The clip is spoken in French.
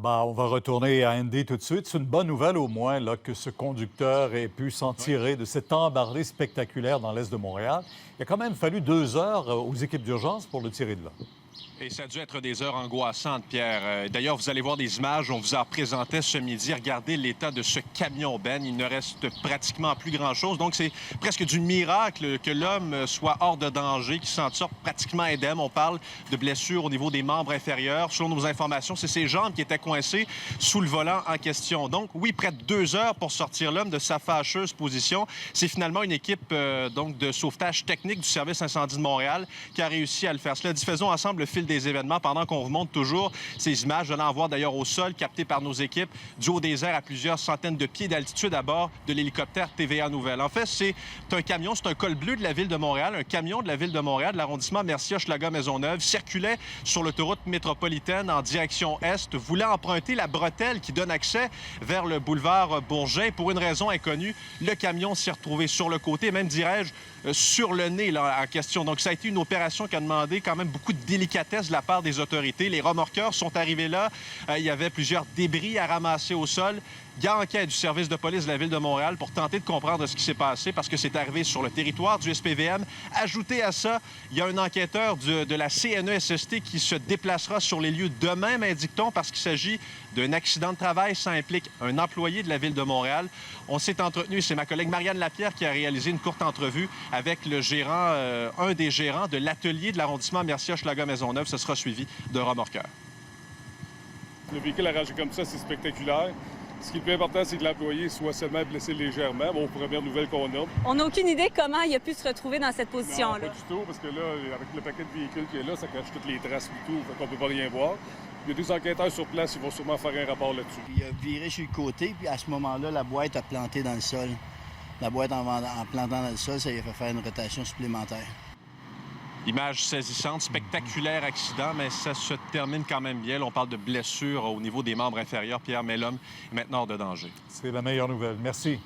Bah, on va retourner à Andy tout de suite. C'est une bonne nouvelle au moins là, que ce conducteur ait pu s'en tirer de cette embardée spectaculaire dans l'est de Montréal. Il a quand même fallu 2 heures aux équipes d'urgence pour le tirer de là. Et ça a dû être des heures angoissantes, Pierre. D'ailleurs, vous allez voir des images, on vous en présentait ce midi. Regardez l'état de ce camion, Ben. Il ne reste pratiquement plus grand-chose. Donc, c'est presque du miracle que l'homme soit hors de danger, qu'il s'en sorte pratiquement indemne. On parle de blessures au niveau des membres inférieurs. Selon nos informations, c'est ses jambes qui étaient coincées sous le volant en question. Donc, oui, près de 2 heures pour sortir l'homme de sa fâcheuse position. C'est finalement une équipe donc de sauvetage technique du service incendie de Montréal qui a réussi à le faire. Cela dit, faisons ensemble le fil des événements pendant qu'on vous montre toujours ces images. Vous allez en voir d'ailleurs au sol, captées par nos équipes du haut des airs à plusieurs centaines de pieds d'altitude à bord de l'hélicoptère TVA Nouvelle. En fait, c'est un camion, c'est un col bleu de la Ville de Montréal, un camion de la Ville de Montréal, de l'arrondissement Mercier-Hochelaga-Maisonneuve, circulait sur l'autoroute métropolitaine en direction est, voulant emprunter la bretelle qui donne accès vers le boulevard Bourget. Pour une raison inconnue, le camion s'est retrouvé sur le côté, même dirais-je, sur le nez là, en question. Donc, ça a été une opération qui a demandé quand même beaucoup de délicatesse de la part des autorités. Les remorqueurs sont arrivés là. Il y avait plusieurs débris à ramasser au sol. Il y a enquête du service de police de la Ville de Montréal pour tenter de comprendre ce qui s'est passé parce que c'est arrivé sur le territoire du SPVM. Ajouté à ça, il y a un enquêteur de la CNESST qui se déplacera sur les lieux demain, m'indique-t-on, parce qu'il s'agit d'un accident de travail. Ça implique un employé de la Ville de Montréal. On s'est entretenu, c'est ma collègue Marianne Lapierre qui a réalisé une courte entrevue avec le gérant, un des gérants de l'atelier de l'arrondissement Mercier-Hochelaga-Maisonneuve. Ce sera suivi d'un remorqueur. Le véhicule arrangé comme ça, c'est spectaculaire. Ce qui est le plus important, c'est que l'employé soit seulement blessé légèrement. Bon, première nouvelle qu'on a. On n'a aucune idée comment il a pu se retrouver dans cette position-là. Pas du tout, parce que là, avec le paquet de véhicules qu'il y a là, ça cache toutes les traces du tout, fait qu'on peut pas rien voir. Il y a des enquêteurs sur place, ils vont sûrement faire un rapport là-dessus. Il a viré sur le côté, puis à ce moment-là, la boîte a planté dans le sol. La boîte, en plantant dans le sol, ça lui a fait faire une rotation supplémentaire. Image saisissante, spectaculaire accident, mais ça se termine quand même bien. Là, on parle de blessures au niveau des membres inférieurs. Pierre, mais l'homme est maintenant hors de danger. C'est la meilleure nouvelle. Merci.